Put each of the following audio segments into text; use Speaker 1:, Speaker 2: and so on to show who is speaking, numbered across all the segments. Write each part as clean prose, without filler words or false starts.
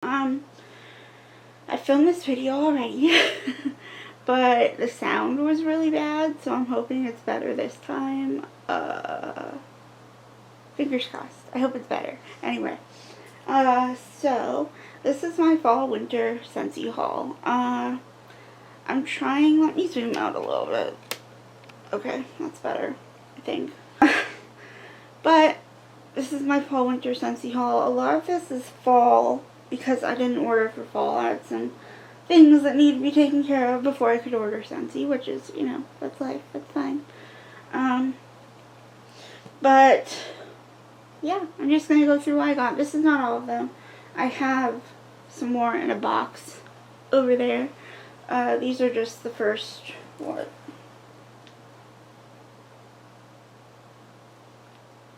Speaker 1: I filmed this video already, but the sound was really bad, so I'm hoping it's better this time. Fingers crossed. I hope it's better. Anyway, so this is my fall-winter Scentsy haul. I'm trying, let me zoom out a little bit. Okay, that's better, I think. But this is my fall-winter Scentsy haul. A lot of this is fall because I didn't order for fall. I had some things that need to be taken care of before I could order Scentsy, which is, you know, that's life, that's fine. But yeah, I'm just going to go through what I got. This is not all of them. I have some more in a box over there. These are just the first, what,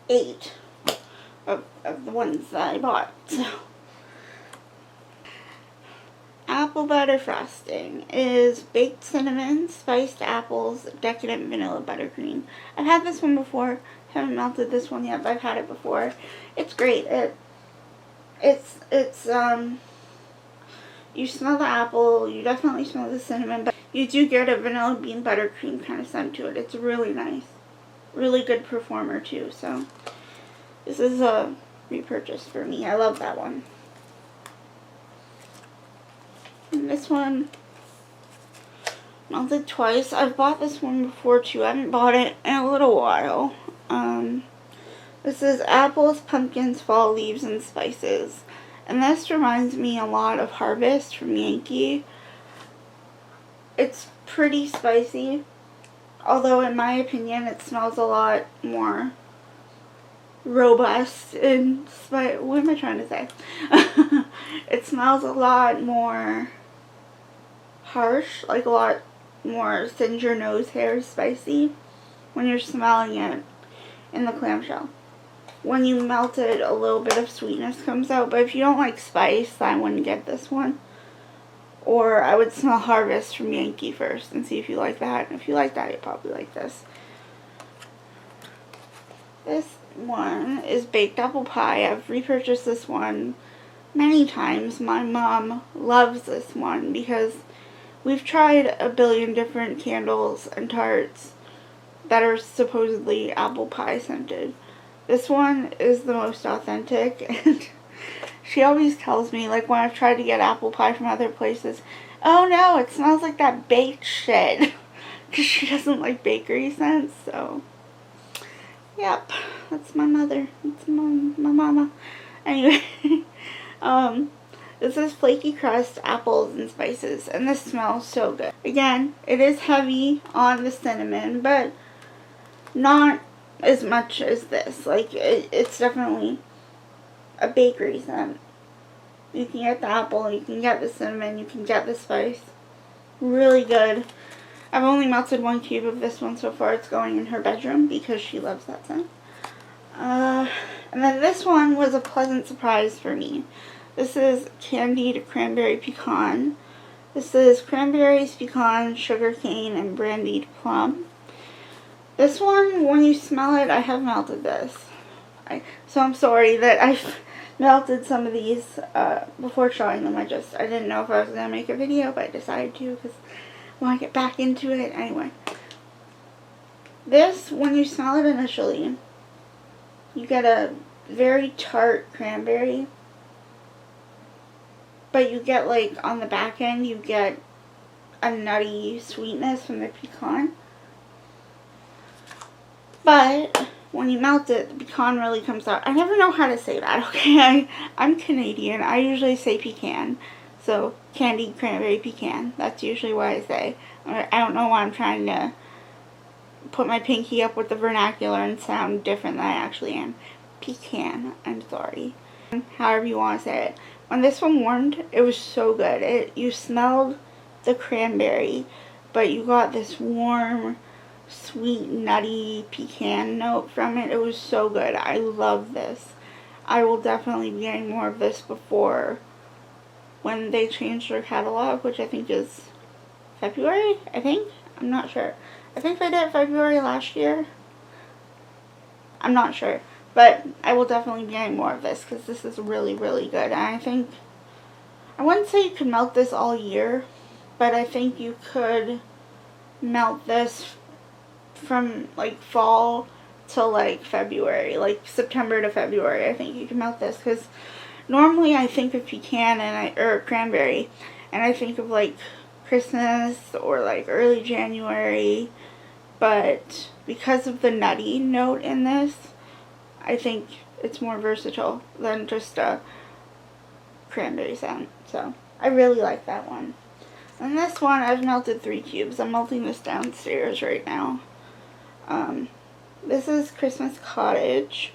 Speaker 1: 8 of the ones that I bought. So, apple butter frosting is baked cinnamon, spiced apples, decadent vanilla buttercream. I've had this one before. Haven't melted this one yet, but I've had it before. It's great. It's you smell the apple, you definitely smell the cinnamon, but you do get a vanilla bean buttercream kind of scent to it. It's really nice. Really good performer too, so this is a repurchase for me. I love that one. And this one melted twice. I've bought this one before too. I haven't bought it in a little while. This is apples, pumpkins, fall leaves, and spices. And this reminds me a lot of Harvest from Yankee. It's pretty spicy. Although, in my opinion, it smells a lot more robust and what am I trying to say? It smells a lot more harsh, like a lot more singe your nose hair spicy when you're smelling it in the clamshell. When you melt it, a little bit of sweetness comes out, but if you don't like spice, I wouldn't get this one. Or I would smell Harvest from Yankee first and see if you like that. If you like that, you'll probably like this. This one is baked apple pie. I've repurchased this one many times. My mom loves this one because we've tried a billion different candles and tarts that are supposedly apple pie scented. This one is the most authentic, and she always tells me, like when I've tried to get apple pie from other places, oh no, it smells like that baked shit, because she doesn't like bakery scents. So yep, that's my mother. That's my mama. Anyway, this is flaky crust, apples, and spices, and this smells so good. Again, it is heavy on the cinnamon, but not as much as this. Like, it's definitely a bakery scent. You can get the apple, you can get the cinnamon, you can get the spice. Really good. I've only melted 1 cube of this one so far. It's going in her bedroom because she loves that scent. And then this one was a pleasant surprise for me. This is Candied Cranberry Pecan. This is cranberries, pecan, sugarcane, and brandied plum. This one, when you smell it, I have melted this. So I'm sorry that I've melted some of these before showing them. I didn't know if I was going to make a video, but I decided to because I want to get back into it. Anyway, this, when you smell it initially, you get a very tart cranberry, but you get, like, on the back end, you get a nutty sweetness from the pecan. But when you melt it, the pecan really comes out. I never know how to say that, okay? I'm Canadian. I usually say pecan. So, Candied Cranberry Pecan. That's usually what I say. I don't know why I'm trying to put my pinky up with the vernacular and sound different than I actually am. Pecan. I'm sorry. However you want to say it. When this one warmed, it was so good. You smelled the cranberry, but you got this warm, sweet, nutty pecan note from it. It was so good. I love this. I will definitely be getting more of this before when they change their catalog, which I think is February, I think? I'm not sure. I think they did February last year. I'm not sure. But I will definitely be getting more of this because this is really, really good. And I think I wouldn't say you could melt this all year, but I think you could melt this from like fall till like February, like September to February. I think you can melt this, because normally I think of pecan or cranberry, and I think of like Christmas or like early January, but because of the nutty note in this, I think it's more versatile than just a cranberry scent. So I really like that one. And this one, I've melted 3 cubes. I'm melting this downstairs right now. This is Christmas Cottage.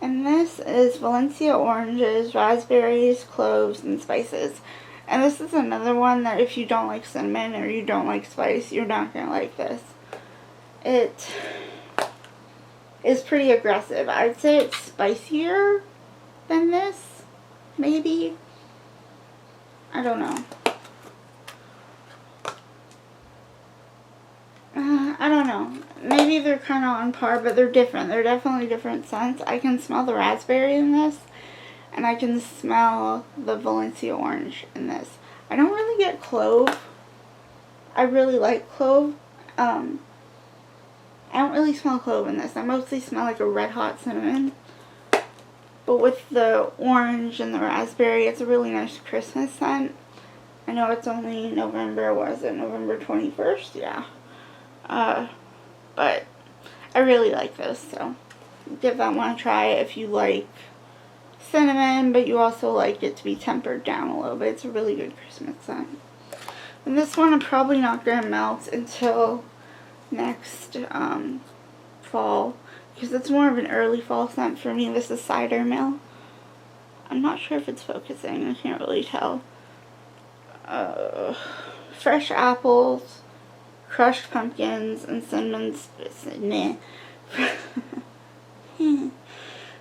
Speaker 1: And this is Valencia oranges, raspberries, cloves, and spices. And this is another one that if you don't like cinnamon or you don't like spice, you're not going to like this. It is pretty aggressive. I'd say it's spicier than this, maybe. I don't know. I don't know. Maybe they're kind of on par, but they're different. They're definitely different scents. I can smell the raspberry in this, and I can smell the Valencia orange in this. I don't really get clove. I really like clove. I don't really smell clove in this. I mostly smell like a red hot cinnamon. But with the orange and the raspberry, it's a really nice Christmas scent. I know it's only November, was it November 21st? Yeah. But I really like this, so give that one a try if you like cinnamon, but you also like it to be tempered down a little bit. It's a really good Christmas scent. And this one I'm probably not going to melt until next fall, because it's more of an early fall scent for me. This is Cider Mill. I'm not sure if it's focusing. I can't really tell. Fresh apples, crushed pumpkins, and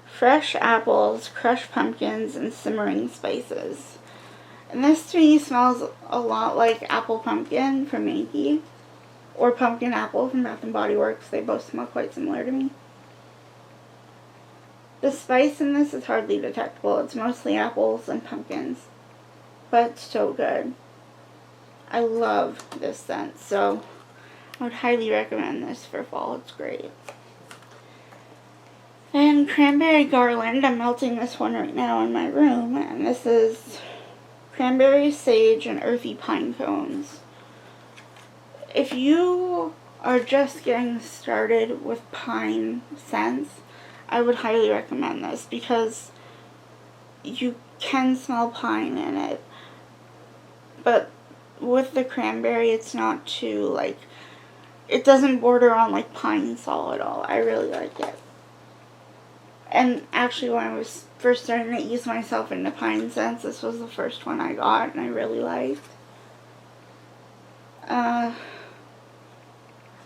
Speaker 1: fresh apples, crushed pumpkins, and simmering spices. And this to me smells a lot like apple pumpkin from Yankee, or pumpkin apple from Bath and Body Works. They both smell quite similar to me. The spice in this is hardly detectable. It's mostly apples and pumpkins, but it's so good. I love this scent, so I would highly recommend this for fall. It's great. And Cranberry Garland, I'm melting this one right now in my room, and this is cranberry, sage, and earthy pine cones. If you are just getting started with pine scents, I would highly recommend this, because you can smell pine in it, but with the cranberry, it's not too, like, it doesn't border on, like, pine sol at all. I really like it. And actually, when I was first starting to ease myself into pine scents, this was the first one I got, and I really liked.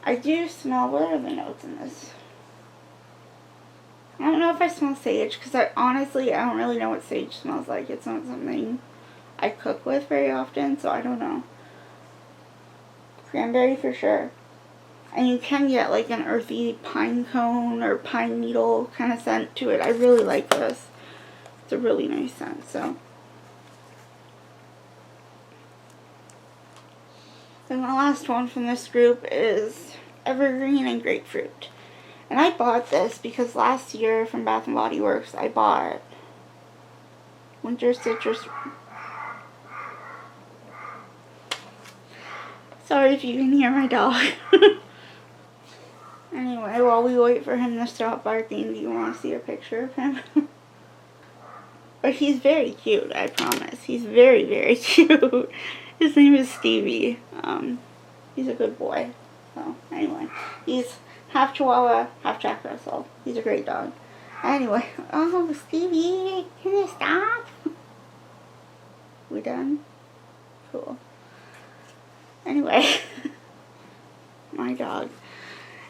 Speaker 1: I do smell, what are the notes in this? I don't know if I smell sage, because I don't really know what sage smells like. It's not something I cook with very often, so I don't know. Cranberry for sure. And you can get like an earthy pine cone or pine needle kind of scent to it. I really like this. It's a really nice scent, so. And the last one from this group is Evergreen and Grapefruit. And I bought this because last year from Bath & Body Works, I bought Winter Citrus. Sorry if you can hear my dog. Anyway, while we wait for him to stop barking, do you want to see a picture of him? But he's very cute, I promise. He's very, very cute. His name is Stevie. He's a good boy. So, anyway, he's half Chihuahua, half Jack Russell. He's a great dog. Anyway, oh, Stevie, can you stop? We done? Cool. Anyway, my dog.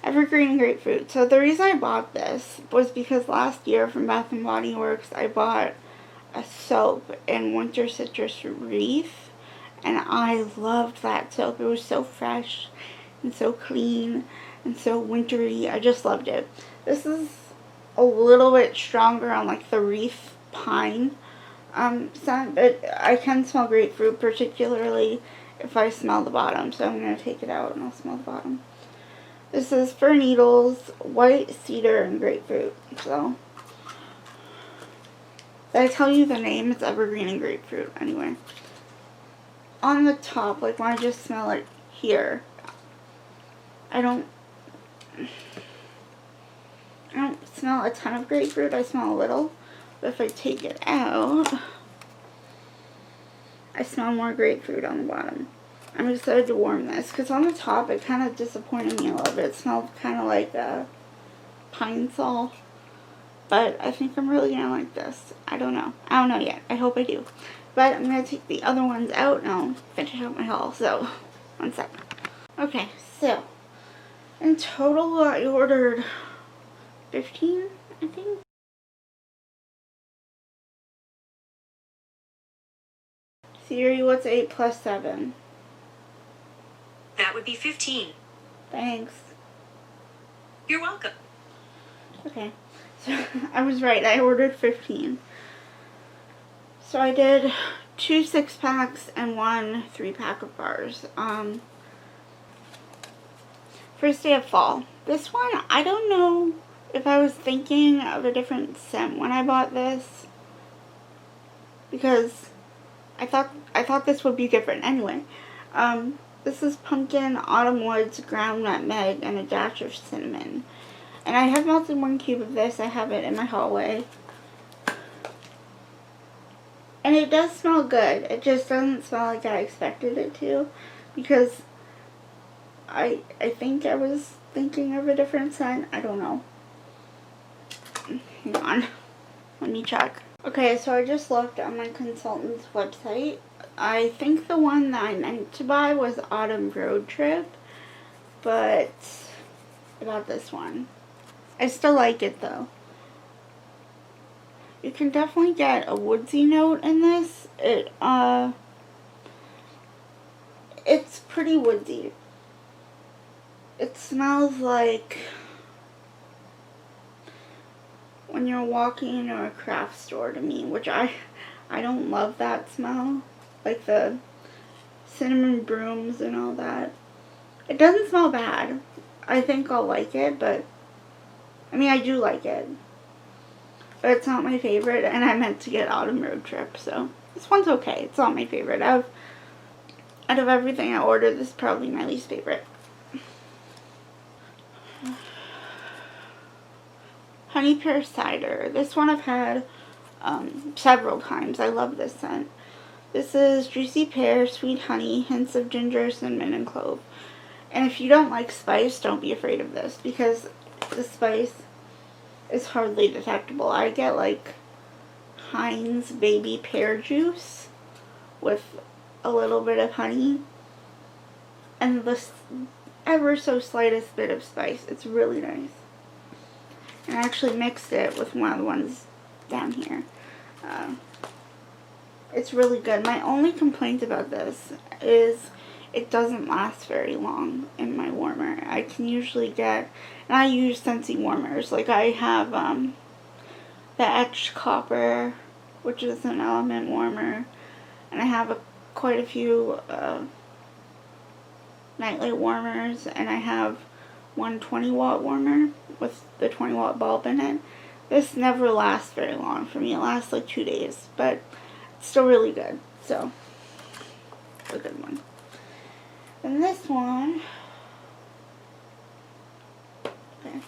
Speaker 1: Evergreen and Grapefruit. So the reason I bought this was because last year from Bath & Body Works, I bought a soap in Winter Citrus Wreath, and I loved that soap. It was so fresh and so clean and so wintry. I just loved it. This is a little bit stronger on like the Wreath pine. scent, but I can smell grapefruit, particularly if I smell the bottom. So I'm going to take it out and I'll smell the bottom. This is Fir Needles, White Cedar, and Grapefruit. So, did I tell you the name? It's Evergreen and Grapefruit. Anyway. On the top, like when I just smell it here, I don't smell a ton of grapefruit. I smell a little. But if I take it out, I smell more grapefruit on the bottom. I'm excited to warm this because on the top it kind of disappointed me a little bit. It smelled kind of like a pine sol. But I think I'm really going to like this. I don't know. I don't know yet. I hope I do. But I'm going to take the other ones out and I'll finish out my haul. So, one sec. Okay, so in total I ordered 15, I think. Siri, what's 8 plus 7?
Speaker 2: That would be 15.
Speaker 1: Thanks.
Speaker 2: You're welcome.
Speaker 1: Okay, so I was right. I ordered 15. So I did 2 6-packs and 1 3-pack of bars. First day of fall. This one, I don't know if I was thinking of a different scent when I bought this, because I thought this would be different anyway. This is pumpkin, autumn woods, ground nutmeg, and a dash of cinnamon. And I have melted 1 cube of this. I have it in my hallway. And it does smell good. It just doesn't smell like I expected it to, because I think I was thinking of a different scent. I don't know. Hang on. Let me check. Okay, so I just looked on my consultant's website. I think the one that I meant to buy was Autumn Road Trip, but I got this one. I still like it though. You can definitely get a woodsy note in this. It's pretty woodsy. It smells like when you're walking into a craft store to me, which I don't love that smell. Like the cinnamon brooms and all that. It doesn't smell bad. I think I'll like it, but I mean, I do like it. But it's not my favorite, and I meant to get Autumn Road Trip, so this one's okay. It's not my favorite. Out of everything I ordered, this is probably my least favorite. Honey Pear Cider. This one I've had several times. I love this scent. This is juicy pear, sweet honey, hints of ginger, cinnamon, and clove. And if you don't like spice, don't be afraid of this, because the spice is hardly detectable. I get like Heinz baby pear juice with a little bit of honey and the ever so slightest bit of spice. It's really nice. And I actually mixed it with one of the ones down here. It's really good. My only complaint about this is it doesn't last very long in my warmer. I can usually get, and I use Scentsy warmers. Like I have the etched copper, which is an element warmer, and I have quite a few nightlight warmers, and I have one 20-watt warmer with the 20-watt bulb in it. This never lasts very long for me. It lasts like 2 days, but it's still really good. So, it's a good one. And this one, okay,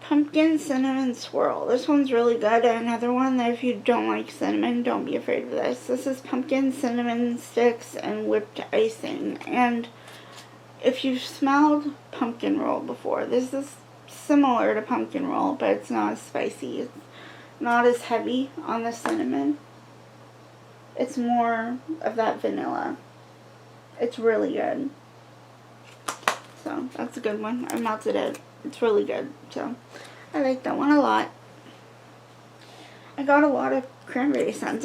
Speaker 1: Pumpkin Cinnamon Swirl. This one's really good. And another one that if you don't like cinnamon, don't be afraid of this. This is pumpkin, cinnamon sticks, and whipped icing. And if you've smelled pumpkin roll before, this is similar to pumpkin roll, but it's not as spicy. It's not as heavy on the cinnamon. It's more of that vanilla. It's really good. So, that's a good one. I melted it. It's really good. So, I like that one a lot. I got a lot of cranberry scents.